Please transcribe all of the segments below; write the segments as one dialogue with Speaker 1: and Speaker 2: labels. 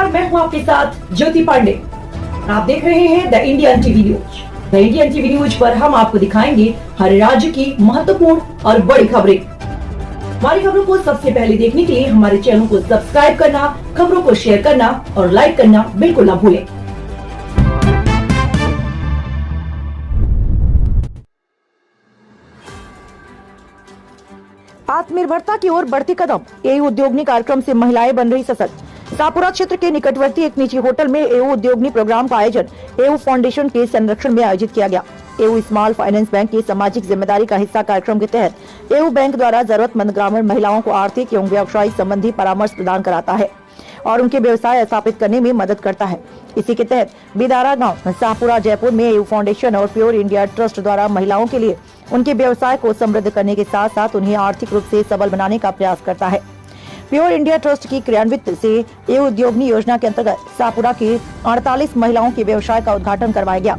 Speaker 1: नमस्कार, मैं हूं आपके साथ ज्योति पांडे। आप देख रहे हैं the Indian TV news. The Indian TV news पर हम आपको दिखाएंगे हर राज्य की महत्वपूर्ण और बड़ी खबरें। हमारी खबरों को सबसे पहले देखने के लिए हमारे चैनल को सब्सक्राइब करना, खबरों को शेयर करना और लाइक करना बिल्कुल ना भूलें। आत्मनिर्भरता की ओर बढ़ती कदम, एयू उद्योगनी कार्यक्रम से महिलाएं बन रही सशक्त। शाहपुरा क्षेत्र के निकटवर्ती एक निजी होटल में एयू उद्योगनी प्रोग्राम का आयोजन एयू फाउंडेशन के संरक्षण में आयोजित किया गया। एयू स्मॉल फाइनेंस बैंक की सामाजिक जिम्मेदारी का हिस्सा कार्यक्रम के तहत एयू बैंक द्वारा जरूरतमंद ग्रामीण महिलाओं को आर्थिक एवं व्यवसायिक संबंधी परामर्श प्रदान कराता है और उनके व्यवसाय स्थापित करने में मदद करता है। इसी के तहत बिदारा गांव शाहपुरा जयपुर में एयू फाउंडेशन और प्योर इंडिया ट्रस्ट द्वारा महिलाओं के लिए उनके व्यवसाय को समृद्ध करने के साथ साथ उन्हें आर्थिक रूप से सबल बनाने का प्रयास करता है। प्योर इंडिया ट्रस्ट की क्रियान्वित से एयू उद्योगनी योजना के अंतर्गत शाहपुरा की 48 महिलाओं के व्यवसाय का उद्घाटन करवाया गया।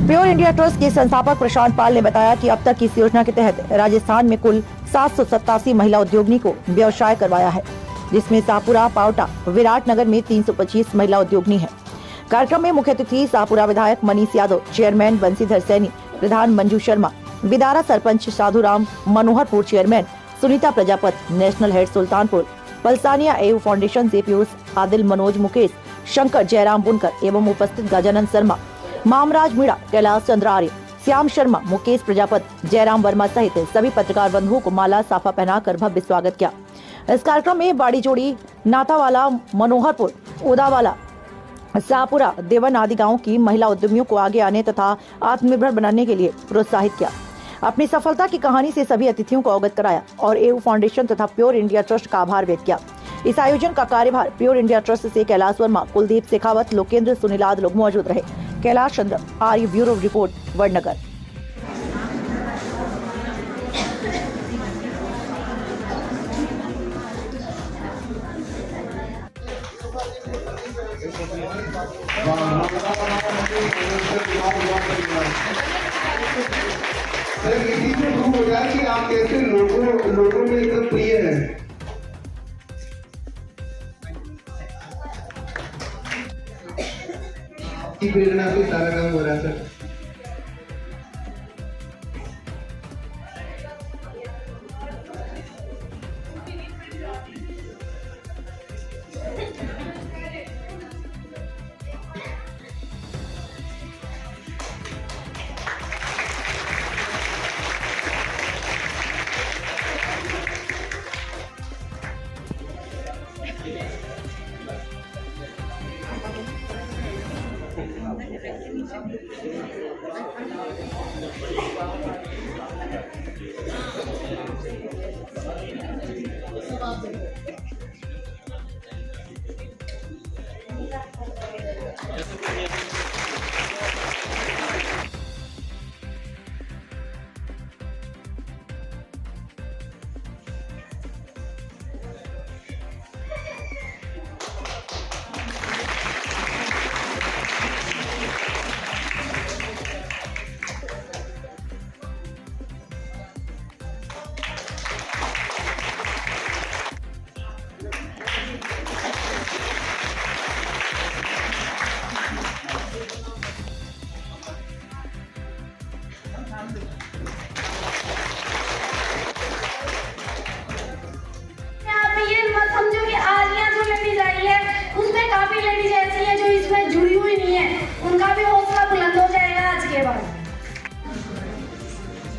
Speaker 1: प्योर इंडिया ट्रस्ट के संस्थापक प्रशांत पाल ने बताया कि अब तक इस योजना के तहत राजस्थान में कुल 787 महिला उद्योगनी को व्यवसाय करवाया है, जिसमें शाहपुरा, पावटा, विराटनगर में 325 महिला उद्योगनी है। कार्यक्रम में मुख्य अतिथि शाहपुरा विधायक मनीष यादव, चेयरमैन बंसीधर सैनी, प्रधान Manju Sharma, Bidara sarpanch Sadhuram, Manoharpur chairman Sunita Prajapat, national head Sultanpur, Palsania AU foundation से पीयूष, आदिल, मनोज, मुकेश, शंकर, जयराम बुनकर एवं उपस्थित गजानन शर्मा, मामराज मीणा, कैलाश चंद्र आर्य, श्याम शर्मा, मुकेश प्रजापत, जयराम वर्मा सहित सभी पत्रकार बंधुओं को माला साफा पहनाकर भव्य स्वागत किया। इस कार्यक्रम में बाड़ी जोड़ी, नाथावाला, मनोहरपुर, उदावाला, शाहपुरा, देवन आदि गांव की महिला उद्यमियों को आगे आने तथा आत्मनिर्भर बनाने के लिए प्रोत्साहित किया। अपनी सफलता की कहानी से सभी अतिथियों को अवगत कराया और एयू फाउंडेशन तथा प्योर इंडिया ट्रस्ट का आभार व्यक्त किया। इस आयोजन का कार्यभार प्योर इंडिया ट्रस्ट से कैलाश वर्मा, कुलदीप शेखावत, लोकेंद्र, सुनील आदि लोग मौजूद रहे। कैलाश चंद्र आर्य, ब्यूरो रिपोर्ट, वडनगर।
Speaker 2: सर, इसी से प्रूव हो गया कि आप कैसे लोगों में एकदम प्रिय हैं। आपकी प्रेरणा से सारा काम हो रहा है सर।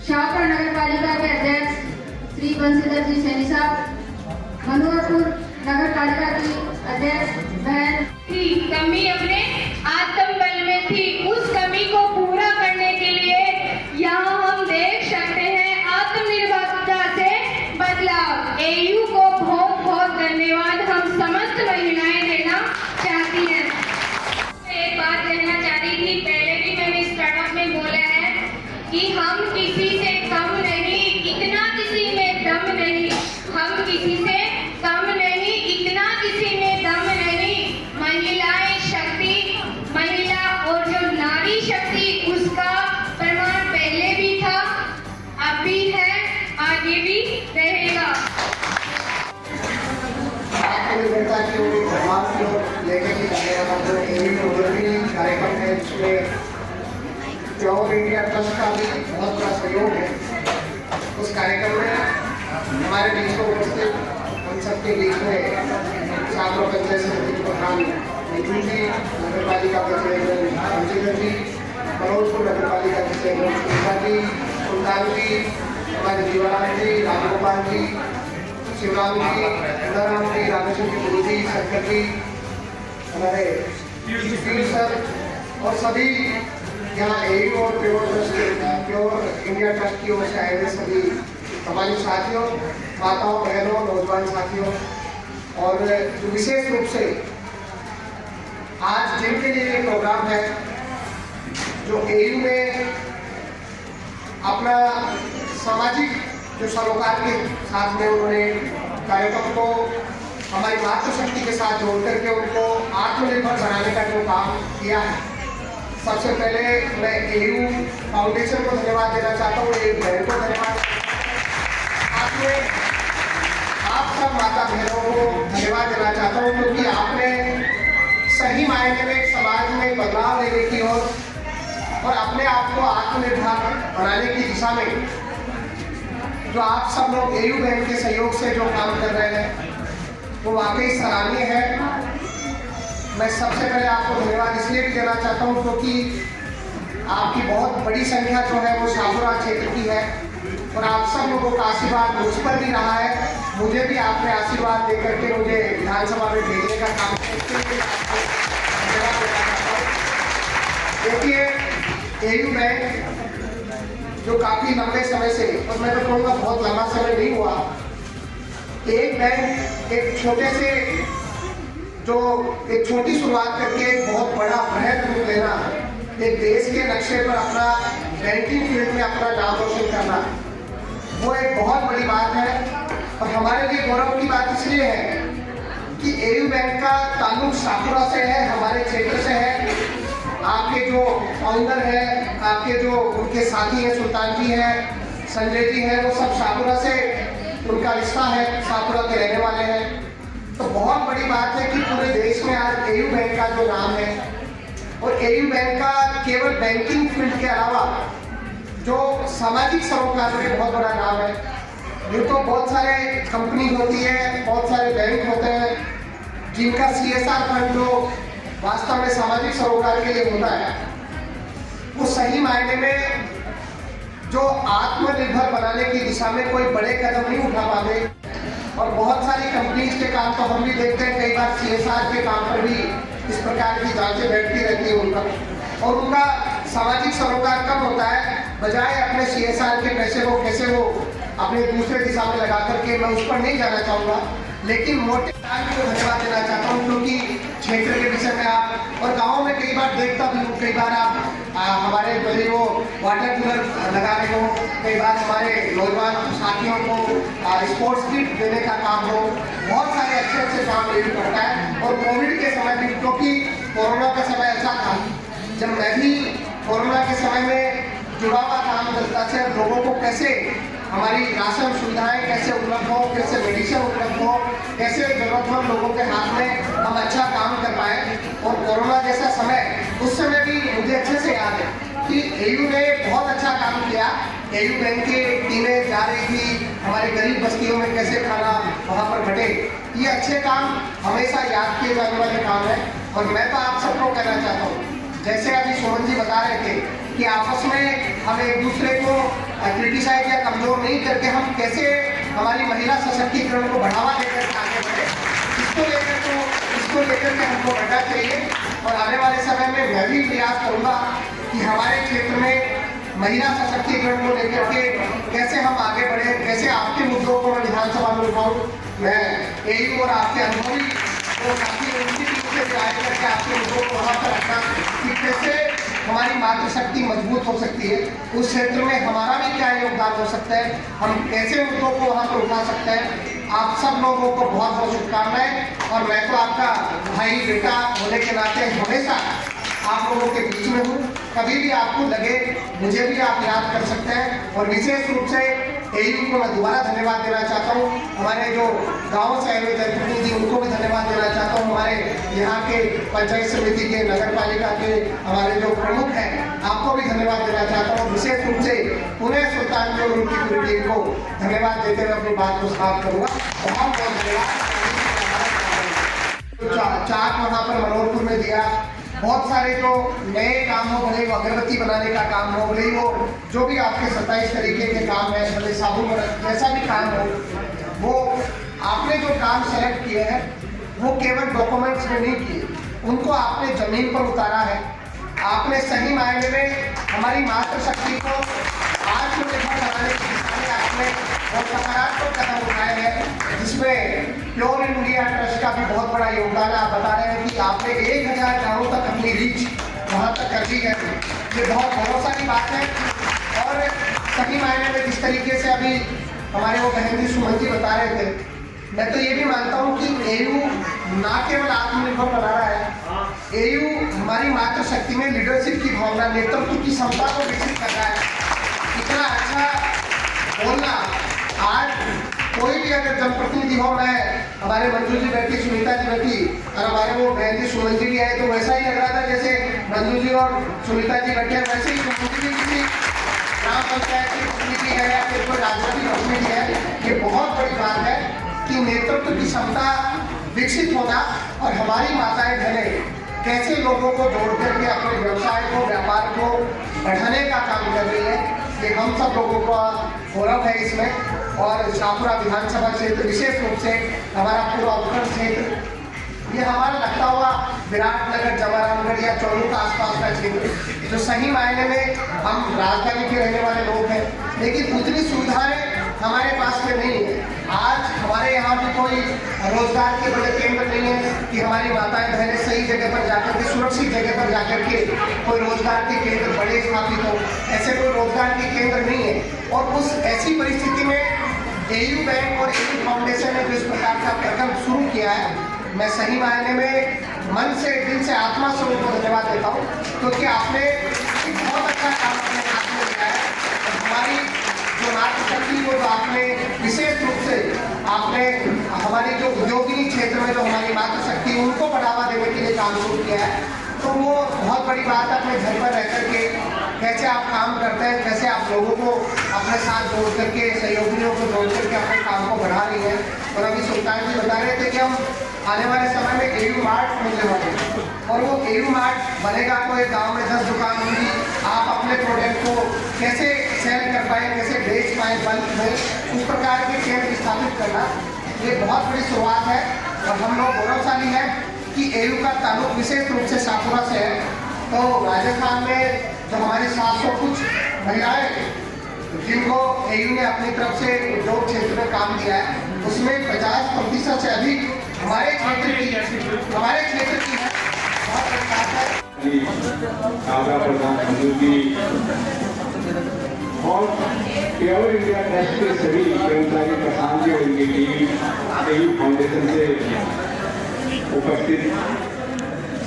Speaker 3: शाहपुरा नगर पालिका के अध्यक्ष श्री बंसीधर जी सैनी साहब, मनोहरपुर नगर पालिका की अध्यक्ष बहन
Speaker 4: थी, कमी अपने आत्मबल में थी। उस कमी को पूरा करने के लिए यहाँ हम देख सकते हैं आत्मनिर्भरता से बदलाव। एयू को बहुत बहुत धन्यवाद हम समस्त महिलाएं देना चाहती हैं। एक बात कहना चाह रही थी, पहले भी मैंने स्टार्टअप में बोला है कि हम किसी से कम नहीं, इतना किसी में दम नहीं। हम किसी से कम नहीं, इतना किसी में दम नहीं। महिलाएं शक्ति, महिला और जो नारी शक्ति, उसका प्रमाण पहले भी था, अब भी है, आगे भी रहेगा।
Speaker 2: आत्मनिर्भरता की
Speaker 5: ऑल इंडिया ट्रस्ट का भी बहुत बड़ा सहयोग है। उस कार्यक्रम में हमारे बीच में उपस्थित हम सबके बीच में शाहपुरा पंचायत समिति प्रधान नीतू जी, नगर पालिका के चेयरमैन रंजीत जी, मनोजपुर नगर पालिका के चेयरमैन सुनीता जी, सुल्तान जी, हमारे जीवाराम जी, रामगोपाल जी, शिवराम जी, इंद्राराम जी, रामेश्वर जी, गुरु जी, शंकर जी, हमारे पीर सर और सभी यहाँ एयू और प्योर इंडिया ट्रस्ट की ओर से आए हुए सभी हमारे साथियों, माताओं, बहनों, नौजवान साथियों, और जो विशेष रूप से आज जिनके लिए ये प्रोग्राम है, जो एयू में अपना सामाजिक जो सरोकार के साथ में उन्होंने कार्यक्रम को हमारी मातृशक्ति के साथ जोड़ करके उनको आत्मनिर्भर बनाने का जो काम किया है, सबसे पहले मैं एयू फाउंडेशन को धन्यवाद देना चाहता हूँ, एक बहन को धन्यवाद, साथ में आप सब माता बहनों को धन्यवाद देना चाहता हूँ, क्योंकि आपने सही मायने में समाज में बदलाव लेने की और अपने आप को आत्मनिर्भर बनाने की दिशा में जो आप सब लोग एयू बैंक के सहयोग से जो काम कर रहे हैं वो वाकई सराहनीय है। मैं सबसे पहले आपको धन्यवाद इसलिए भी देना चाहता हूँ क्योंकि आपकी बहुत बड़ी संख्या जो है वो शाहपुरा क्षेत्र की है और आप सब लोगों का आशीर्वाद मुझ पर भी रहा है। मुझे भी आपने आशीर्वाद दे करके मुझे विधानसभा में भेजने का काम देखिए, एयू बैंक जो काफी लंबे समय से, और मैं तो कहूँगा बहुत लंबा समय नहीं हुआ, एक बैंक एक छोटे से जो एक छोटी शुरुआत करके एक बहुत बड़ा बृहद रूप लेना, एक देश के नक्शे पर अपना बैंकिंग फील्ड में अपना नाम रोशन करना, वो एक बहुत बड़ी बात है। और हमारे लिए गौरव की बात इसलिए है कि एयू बैंक का ताल्लुक शाहपुरा से है, हमारे क्षेत्र से है। आपके जो फाउंडर है, आपके जो उनके साथी हैं, सुल्तान जी हैं, संजय जी हैं, वो सब शाहपुरा से उनका रिश्ता है, शाहपुरा के रहने वाले हैं। तो बहुत बड़ी बात है कि पूरे देश में आज एयू बैंक का जो नाम है, और एयू बैंक का केवल बैंकिंग फील्ड के अलावा जो सामाजिक सरोकार में बहुत बड़ा नाम है। ये तो बहुत सारे कंपनी होती है, बहुत सारे बैंक होते हैं जिनका CSR फंड जो वास्तव में सामाजिक सरोकार के लिए होता है, वो सही मायने में जो आत्मनिर्भर बनाने की दिशा में कोई बड़े कदम नहीं उठा पाते। और बहुत सारी कंपनीज के काम तो हम भी देखते हैं, कई बार CSR के काम पर भी इस प्रकार की जांचें बैठती रहती है उनका, और उनका सामाजिक सरोकार कम होता है, बजाय अपने CSR के पैसे को कैसे वो अपने दूसरे दिशा में लगा करके, मैं उस पर नहीं जाना चाहूँगा, लेकिन मोटे टाइम को धन्यवाद देना चाहता हूँ क्योंकि क्षेत्र के विषय में आप, और गाँव में कई बार देखता भी हूँ, कई बार आप हमारे बड़े वो वाटर कूलर लगाने को, कई बार हमारे नौजवान साथियों को स्पोर्ट्स किट देने का काम हो, बहुत सारे अच्छे अच्छे काम ये भी करता है। और कोविड के समय भी, क्योंकि कोरोना का समय ऐसा था जब मैं भी कोरोना के समय में जुड़ा हुआ काम करता था, लोगों को कैसे हमारी राशन सुविधाएं कैसे उपलब्ध हो, कैसे मेडिसिन उपलब्ध हो, कैसे जरूरतमंद लोगों के हाथ में हम अच्छा काम कर पाए। और कोरोना जैसा समय, उस समय भी मुझे अच्छे से याद है कि एयू ने बहुत अच्छा काम किया। एयू बैंक की टीमें जा रही थी हमारे गरीब बस्तियों में, कैसे खाना वहाँ पर बटे। ये अच्छे काम हमेशा याद किए जाने वाले काम है। और मैं तो आप सबको कहना चाहता हूँ, जैसे अभी सोहन जी बता रहे थे कि आपस में हम एक दूसरे को क्रिटिसाइज या कमजोर नहीं करके हम कैसे हमारी महिला सशक्तिकरण को बढ़ावा देकर आगे बढ़े, इसको लेकर के हमको बढ़ना चाहिए। और आने वाले समय में मैं भी प्रयास करूँगा कि हमारे क्षेत्र में महिला सशक्तिकरण को लेकर के कैसे हम आगे बढ़े, कैसे आपके मुद्दों को मैं विधानसभा में उठाऊँ। मैं एयू और आपके अनुभवी जो साथी उनकी टीम से आए करके आपके मुद्दों को वहाँ पर रखना कि कैसे हमारी मातृशक्ति मजबूत हो सकती है, उस क्षेत्र में हमारा भी क्या योगदान हो सकता है, हम कैसे मुद्दों को वहाँ पर उठा सकते हैं। आप सब लोगों को बहुत बहुत शुभकामनाएं। और मैं तो आपका भाई बेटा होने के नाते हमेशा आप लोगों के बीच में हूँ, कभी भी आपको लगे मुझे भी आप याद कर सकते हैं। और विशेष रूप से एयू को मैं दोबारा धन्यवाद देना चाहता हूँ। हमारे जो गाँव से आए हुए जनप्रतिनिधि उनको भी धन्यवाद देना चाहता हूँ। हमारे यहाँ के पंचायत समिति के, नगर पालिका के हमारे जो प्रमुख हैं, आपको भी धन्यवाद देना चाहता हूँ। विशेष रूप से पुणे सुल्तान और उनकी पूरी टीम को धन्यवाद देते हुए अपनी बात को समाप्त करूँगा। बहुत बहुत धन्यवाद। चाक वहाँ पर मनोहरपुर में दिया, बहुत सारे जो नए काम हो, भले वो अगरबत्ती बनाने का काम हो, भले वो जो भी आपके 27 तरीके के काम है, भले साबुन जैसा भी काम हो, वो आपने जो काम सेलेक्ट किए हैं वो केवल डॉक्यूमेंट्स में नहीं किए, उनको आपने जमीन पर उतारा है। आपने सही मायने में हमारी मातृशक्ति को आत्मनिर्भर बनाने की दिशा में आपने बहुत सकारात्मक कदम उठाए हैं, जिसमें प्योर इंडिया ट्रस्ट का भी बहुत बड़ा योगदान है। आप बता रहे हैं कि आपने 1000 गाँवों तक अपनी रीच वहाँ तक कर दी है, ये बहुत भरोसा की बात है। और सही मायने में जिस तरीके से अभी हमारे वो बहन जी सुमन जी बता रहे थे, मैं तो ये भी मानता हूँ कि एयू ना केवल आत्मनिर्भर बना रहा है, एयू हमारी मातृशक्ति में लीडरशिप की भावना, नेतृत्व की क्षमता को विकसित कर रहा है। इतना अच्छा बोलना, आज कोई भी अगर जनप्रतिनिधि हो, मैं हमारे मंजू जी बैठी, सुनीता जी बैठी और हमारे वो बहन जी सुमन जी भी आए, तो वैसा ही लग रहा था जैसे मंजू जी और सुनीता जी बैठे, वैसे ही सुमन जी भी किसी ग्राम पंचायत की प्रतिनिधि है या फिर कोई राजनीतिक प्रतिनिधि है। ये बहुत बड़ी बात है कि नेतृत्व की क्षमता विकसित होना और हमारी माताएं बहनें कैसे लोगों को जोड़ करके अपने व्यवसाय को, व्यापार को बढ़ाने का काम कर रही है, ये हम सब लोगों का गौरव है इसमें। और शाहपुरा विधानसभा क्षेत्र, विशेष रूप से हमारा पूरा उत्तर क्षेत्र, ये हमारा लगता हुआ विराटनगर, जमारामगढ़ या चौलू का आसपास का क्षेत्र, जो सही मायने में हम राजधानी के रहने वाले लोग हैं, लेकिन उतनी सुविधाएं हमारे पास में नहीं है। आज हमारे यहाँ भी कोई रोजगार के बड़े केंद्र नहीं है कि हमारी माताएं बहनें सही जगह पर जाकर के, सुरक्षित जगह पर जाकर के कोई रोजगार के केंद्र बड़े स्थापित हो, ऐसे कोई रोजगार के केंद्र नहीं है। और उस ऐसी परिस्थिति में एयू बैंक और एयू फाउंडेशन ने जो इस प्रकार का प्रकल्प शुरू किया है, मैं सही मायने में मन से, दिल से, आत्मा से उनको धन्यवाद देता हूँ, क्योंकि आपने एक बहुत अच्छा काम अपने हाथ में लिया है। और हमारी जो मातृशक्ति को, जो आपने विशेष रूप से आपने हमारी जो उद्योगिनी क्षेत्र में जो हमारी मातृशक्ति, उनको बढ़ावा देने के लिए काम शुरू किया है, तो वो बहुत बड़ी बात है। अपने घर पर रह करके कैसे आप काम करते हैं, कैसे आप लोगों को अपने साथ जोड़ करके, सहयोगियों को जोड़ करके अपने काम को बढ़ा रही है। और अभी सुल्तान जी बता रहे थे कि हम आने वाले समय में एयू मार्ट खोलने वाले हैं, और वो एयू मार्ट बनेगा, कोई गांव में 10 दुकान होंगी, आप अपने प्रोडक्ट को कैसे सेल कर पाए, कैसे बेच पाए बल्क में, उस प्रकार के केंद्र स्थापित करना, ये बहुत बड़ी शुरुआत है। और हम लोग गौरवशाली हैं कि एयू का ताल्लुक विशेष रूप से शाहपुरा से है। तो राजस्थान में जो हमारी 700 कुछ महिलाएं जिनको एयू ने अपनी तरफ से उद्योग क्षेत्र में काम दिया है, उसमें 50% से अधिक हमारे क्षेत्र की है। बहुत अच्छा है।
Speaker 6: काबरा प्रधान मंजू जी और प्योर इंडिया ट्रस्ट के सभी कर्मचारी, प्रधान जी और उनकी टीम, एयू फाउंडेशन से उपस्थित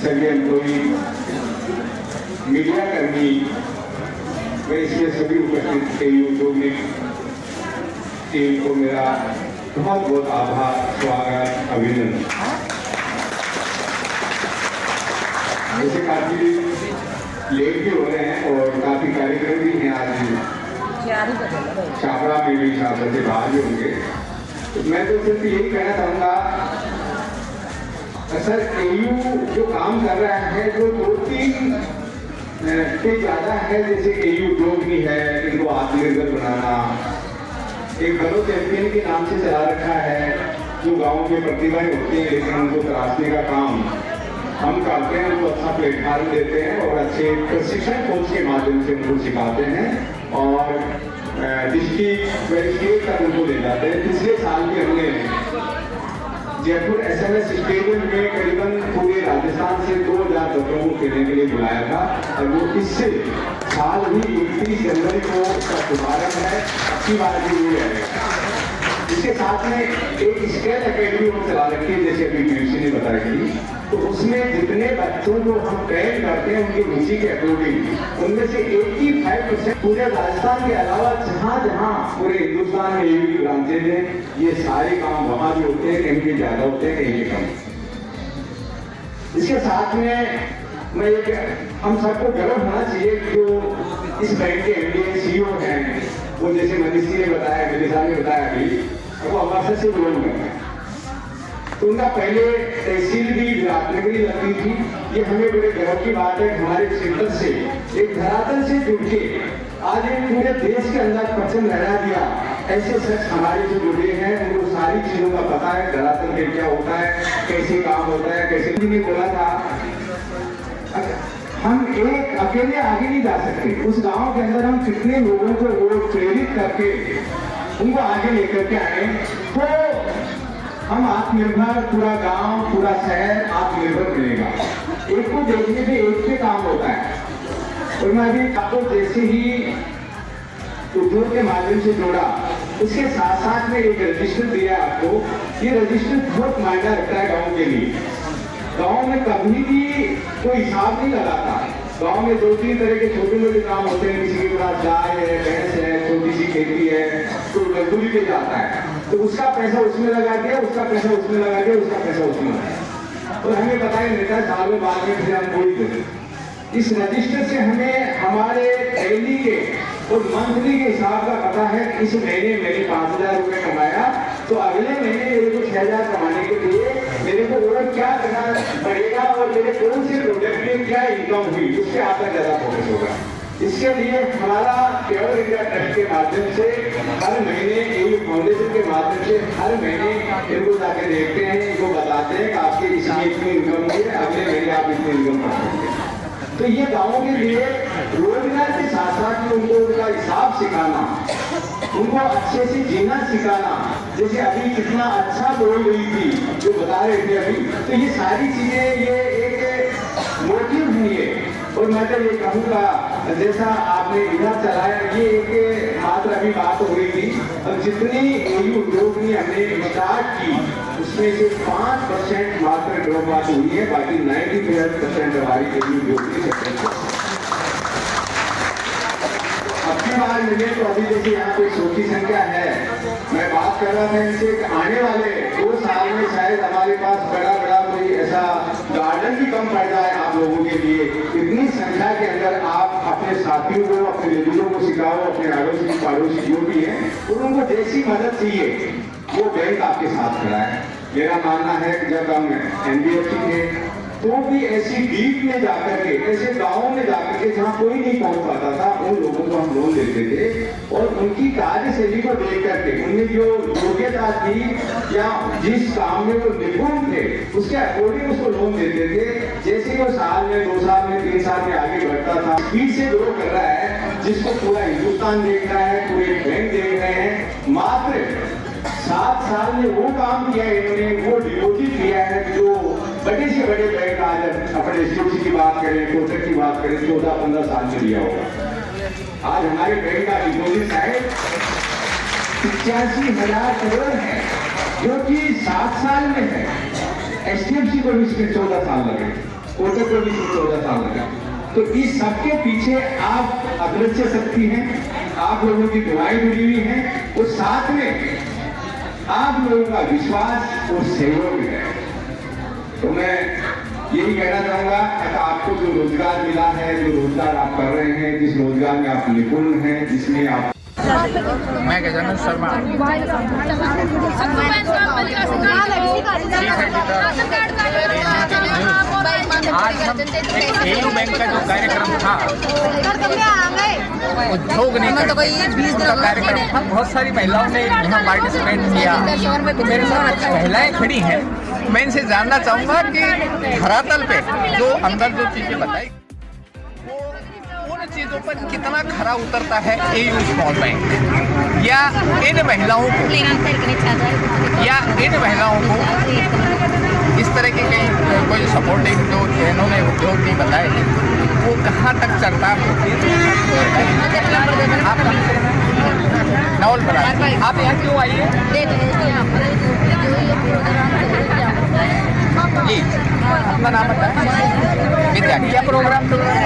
Speaker 6: सभी एम्प्लॉई, मीडिया कर्मी, मैं इसमें सभी उपस्थित एयू उद्योगिक टीम को मेरा बहुत बहुत आभार, स्वागत, अभिनंदन। जैसे काफी लेट भी हो रहे हैं और काफी कार्यक्रम भी हैं आज, छापरा में भी छात्रा से बाहर भी होंगे, तो मैं तो सिर्फ यही कहना चाहूँगा, सर एयू जो काम कर रहा है जो 2-3 से ज़्यादा है, जैसे एयू उद्योग भी है, इनको आत्मनिर्भर बनाना, एक गलो चैंपियन के नाम से चला रखा है, जो गाँव में प्रतिभाएं होती हैं लेकिन उनको तराशने का काम हम करते हैं, उनको अच्छा प्लेटफॉर्म देते हैं और अच्छे प्रशिक्षण कोर्स के माध्यम से उनको सिखाते हैं और डिस्ट्रिक्ट मैजिस्ट्रेट तक उनको ले जाते हैं। पिछले साल भी हमने जयपुर SMS स्टेडियम में करीबन पूरे राजस्थान से 2000 बच्चों को खेलने के लिए बुलाया था और वो इससे साल ही 31 जनवरी को उसका शुभारंभ है, अच्छी बात भी ये है। इसके साथ में एक स्केल अकेडमी हम चला रखी है, जैसे अभी पीयूष ने बताया थी, तो उसमें जितने बच्चों को हम ट्रेन करते हैं उनकी रुचि के अकॉर्डिंग, उनमें से 85% पूरे राजस्थान के अलावा जहाँ जहाँ पूरे हिंदुस्तान में AU की ब्रांचेज हैं, ये सारे काम वहाँ भी होते हैं, कहीं के ज्यादा होते हैं, कहीं के कम। इसके साथ में मैं हम सबको गर्व होना चाहिए जो इस बैंक के MD CEO हैं, वो जैसे मनीष जी ने बताया, विदिशा ने बताया अभी, वो हमारे से बिलोंग करते हैं। तो उनका पहले तहसील भी विराटनगरी लगती थी। ये हमें बड़े गर्व की बात है, हमारे क्षेत्र से एक धरातल से जुड़ के आज एक पूरे देश के अंदर परचम लहरा दिया। ऐसे शख्स हमारे जो जुड़े हैं उनको सारी चीजों का पता है, धरातल पे क्या होता है, कैसे काम होता है, कैसे। ने बोला था हम एक अकेले आगे नहीं जा सकते, उस गांव के अंदर हम कितने लोगों को वो प्रेरित करके उनको आगे लेकर के आए तो हम आत्मनिर्भर, पूरा गांव, पूरा शहर आत्मनिर्भर बनेगा। एक को देखने पे एक पे काम होता है। और मैं अभी आपको जैसे ही उद्योग के माध्यम से जोड़ा, उसके साथ साथ में एक रजिस्टर दिया आपको। ये रजिस्टर बहुत मायना रखता है गाँव के लिए। गांव में कभी भी कोई हिसाब नहीं लगाता। गांव में 2-3 तरह के छोटे मोटे काम होते हैं, किसी के पास गाय है, भैंस है, छोटी सी खेती है, तो मजदूरी पे जाता है, तो उसका पैसा उसमें लगा दिया, उसका पैसा उसमें लगा दिया, उसका पैसा उसमें लगा दिया। और हमें पता है नेता सालों बाद में फिर हम कोई देते। इस रजिस्टर से हमें हमारे डेली के और मंथली के हिसाब का पता है। इस महीने मैंने 5,000 रुपये कमाया, तो अगले महीने मेरे को 6,000 कमाने के लिए मेरे को और क्या करना पड़ेगा और मेरे कौन से प्रोडक्ट में क्या इनकम हुई, उससे आपका ज्यादा फोकस होगा। इसके लिए हमारा प्योर इंडिया ट्रस्ट के माध्यम से हर महीने AU फाउंडेशन के माध्यम से हर महीने इनको जाके देखते हैं, इनको बताते हैं कि आपके इसमें इतनी इनकम हुई है, अगले महीने आप इतनी इनकम कर सकते हैं। तो ये गाँवों के लिए रोजगार के साथ साथ में उनको उनका हिसाब सिखाना, उनको अच्छे से जीना सिखाना। जैसे अभी कितना अच्छा बोल रही थी जो बता रहे थे अभी, तो ये सारी चीजें ये एक मोटिव है ये। और मैं तो ये कहूँगा जैसा आपने इधर चलाया, ये एक मात्र अभी बात हो रही थी, और जितनी AU उद्योग ने हमने स्टार्ट की उसमें से 5% मात्र ड्रॉप बात हुई है, बाकी 95% हमारी AU उद्योग की सक्सेस। अपनी बार मिले तो अभी जैसे यहाँ पे 100 की संख्या है, मैं बात कर रहा था इनसे आने वाले 2 साल में शायद हमारे पास बड़ा कोई ऐसा गार्डन भी कम पड़ जाए आप लोगों के लिए। इतनी संख्या के अंदर आप अपने साथियों को, अपने लेडीजों को सिखाओ, अपने अड़ोसी पड़ोसी जो भी है, और उनको जैसी मदद चाहिए वो बैंक आपके साथ खड़ा है। मेरा मानना है कि जब हम NBFC थे तो भी ऐसी डीप में जाकर के, ऐसे गाँव में जाकर के जहाँ कोई नहीं पहुँच पाता था, उन लोगों को हम लोन देते थे। और उनकी कार्यशैली को देख करके, उनमें जो योग्यता थी या जिस काम में वो निपुण थे, उसके अकॉर्डिंग उसको लोन देते थे। जैसे वो साल में, 2 साल में, 3 साल में आगे बढ़ता था, स्पीड से ग्रो कर रहा है, जिसको पूरा हिंदुस्तान देख रहा है, पूरे बैंक देख रहे हैं। मात्र 7 साल में वो काम किया है इन्होंने, वो डिपॉजिट किया है जो बड़े से बड़े बैंक आज अपने HDFC की बात करें, कोटक की बात करें, 14-15 साल में लिया होगा। आज हमारे बैंक का डिपॉजिट है 85,000 करोड़ है, जो कि 7 साल में है। HDFC को भी इसमें 14 साल लगे, कोटक को भी 14 साल लगे। तो इस सबके पीछे आप अदृश्य शक्ति हैं, आप लोगों की दुआएं जुड़ी हुई हैं, और साथ में आप लोगों का विश्वास और सहयोग है। तो मैं यही कहना चाहूंगा कि आपको जो रोजगार मिला है, जो रोजगार आप कर रहे हैं, जिस रोजगार में आप निपुण हैं, जिसमें आप।
Speaker 7: मैं गजानन शर्मा आज हम एक AU बैंक का जो कार्यक्रम था, उद्योग ने का कार्यक्रम था, बहुत सारी महिलाओं ने यहाँ पार्टिसिपेट किया। मेरे साथ महिलाएं खड़ी हैं, मैं इनसे जानना चाहूँगा कि धरातल पे जो अंदर जो चीज़ें बताई वो उन चीज़ों पर कितना खरा उतरता है AU स्मॉल बैंक, या इन महिलाओं को इस तरह के कई कोई सपोर्टिंग जो इन्होंने उद्योग नहीं बताए वो कहाँ तक चलता है। नवल बना। आप यहाँ क्यों आई है? जी, अपना नाम बताएं। विद्या, क्या प्रोग्राम चल रहा है?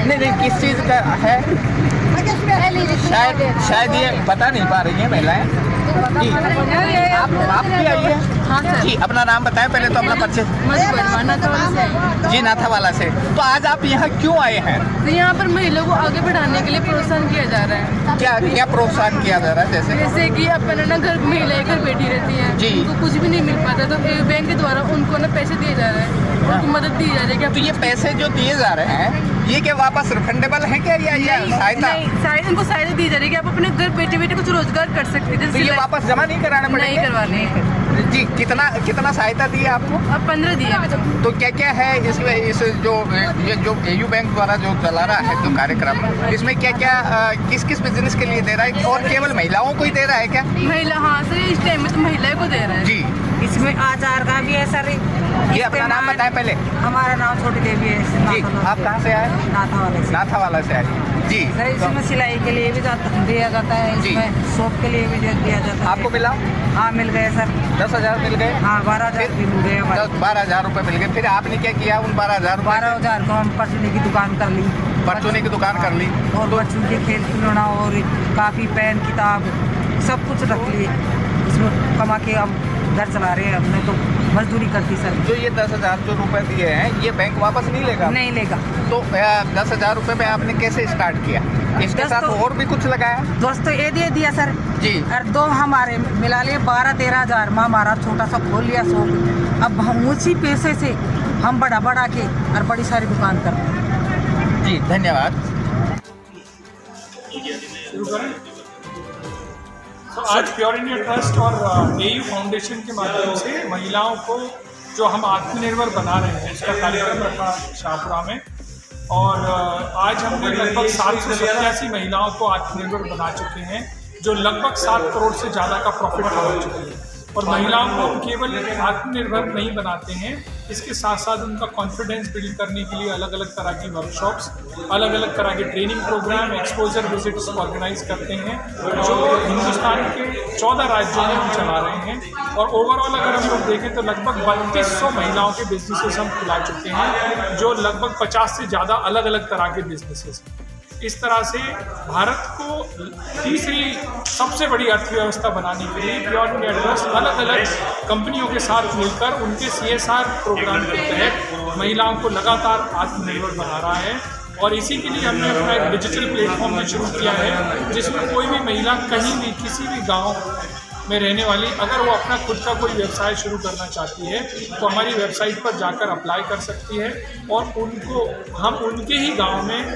Speaker 7: नहीं, किस चीज़ का है? शायद ये बता नहीं पा रही हैं महिलाएं। जी, आप भी आई है?
Speaker 8: हाँ सर।
Speaker 7: जी, अपना नाम बताएं पहले तो, अपना परिचय। जी, नाथावाला से। तो आज आप यहाँ क्यों आए हैं?
Speaker 8: तो यहाँ पर महिलाओं को आगे बढ़ाने के लिए प्रोत्साहन किया जा रहा है।
Speaker 7: क्या प्रोत्साहन किया जा रहा है? जैसे
Speaker 8: कि अपन ना घर महिलाएं घर बैठी रहती हैं,
Speaker 7: जी,
Speaker 8: उनको कुछ भी नहीं मिल पाता, तो बैंक के द्वारा उनको ना पैसे दिए जा रहे हैं, उनको मदद दी जा रही है।
Speaker 7: तो ये पैसे जो दिए जा रहे हैं ये क्या वापस रिफंडेबल है क्या, या सहायता?
Speaker 8: इनको सहायता दी जा रही है कि आप अपने घर बैठे बैठे कुछ रोजगार कर सकते हैं।
Speaker 7: तो ये वापस जमा नहीं कराना पड़ेगा?
Speaker 8: नहीं करवाने।
Speaker 7: जी, कितना सहायता दी है आपको?
Speaker 8: अब 15 दिया अभी तक।
Speaker 7: तो क्या है इसमें, इस जो AU बैंक द्वारा जो चला रहा है जो कार्यक्रम, इसमें क्या किस बिजनेस के लिए दे रहा है, और केवल महिलाओं को ही दे रहा है क्या?
Speaker 8: महिला, हाँ सर, इस टाइम में तो महिलाओं को दे रहा है।
Speaker 7: जी,
Speaker 9: इसमें आचार का भी है सर।
Speaker 7: ये अपना नाम बताएं पहले।
Speaker 9: हमारा नाम छोटी देवी है।
Speaker 7: जी, आप कहाँ से आए? नाथावाला से आए। जी,
Speaker 9: सर, इसमें सिलाई के लिए भी दिया जाता है, इसमें शॉप के लिए भी दिया जाता है।
Speaker 7: आपको मिला?
Speaker 9: हाँ, मिल गए सर।
Speaker 7: 10,000 मिल गए?
Speaker 9: हाँ, 12,000 भी मिल गए।
Speaker 7: 12,000 रुपये मिल गए। फिर आपने क्या किया उन
Speaker 9: 12,000 को हम परचूनी की दुकान कर ली।
Speaker 7: परचूनी की दुकान कर ली,
Speaker 9: और बच्चों के खेल खिलौना और कापी पेन किताब सब कुछ रख लिए। इसमें कमा के हम घर चला रहे हैं, हमने तो मजदूरी करती सर।
Speaker 7: जो ये 10,000 जो रुपए दिए हैं ये बैंक वापस नहीं लेगा?
Speaker 9: नहीं लेगा।
Speaker 7: तो 10,000 रुपए में आपने कैसे स्टार्ट किया? इसके साथ और भी कुछ लगाया?
Speaker 9: दोस्तों ये दे दिया सर
Speaker 7: जी,
Speaker 9: और 2 हमारे मिला लिए 12-13 हज़ार में हमारा छोटा सा खोल लिया शॉप। अब हम उसी पैसे से हम बढ़ा के और बड़ी सारी दुकान करते हैं।
Speaker 7: जी, धन्यवाद।
Speaker 10: तो आज प्योर इंडिया ट्रस्ट और AU फाउंडेशन के माध्यम से महिलाओं को जो हम आत्मनिर्भर बना रहे हैं इसका कार्यक्रम रखा शाहपुरा में, और आज हमने लगभग 787 महिलाओं को आत्मनिर्भर बना चुके हैं, जो लगभग 7 करोड़ से ज़्यादा का प्रॉफिट कमा चुके हैं। और महिलाओं को हम केवल आत्मनिर्भर नहीं बनाते हैं, इसके साथ साथ उनका कॉन्फिडेंस बिल्ड करने के लिए अलग अलग तरह की वर्कशॉप्स, अलग अलग तरह के training program, exposure visits organise करते हैं, जो हिंदुस्तान के 14 राज्यों में हम चला रहे हैं। और ओवरऑल अगर हम लोग देखें तो लगभग 3200 महिलाओं के बिजनेसेस हम खुला चुके हैं, जो लगभग 50 से ज़्यादा अलग अलग तरह के बिजनेसेस हैं। इस तरह से भारत को तीसरी सबसे बड़ी अर्थव्यवस्था बनाने के लिए प्योर इंडिया ट्रस्ट अलग अलग कंपनियों के साथ मिलकर उनके CSR प्रोग्राम के तहत महिलाओं को लगातार आत्मनिर्भर बना रहा है। और इसी के लिए हमने अपना एक डिजिटल प्लेटफॉर्म भी शुरू किया है, जिसमें कोई भी महिला कहीं भी किसी भी गाँव में रहने वाली अगर वो अपना खुद का कोई व्यवसाय शुरू करना चाहती है तो हमारी वेबसाइट पर जाकर अप्लाई कर सकती है, और उनको हम उनके ही गांव में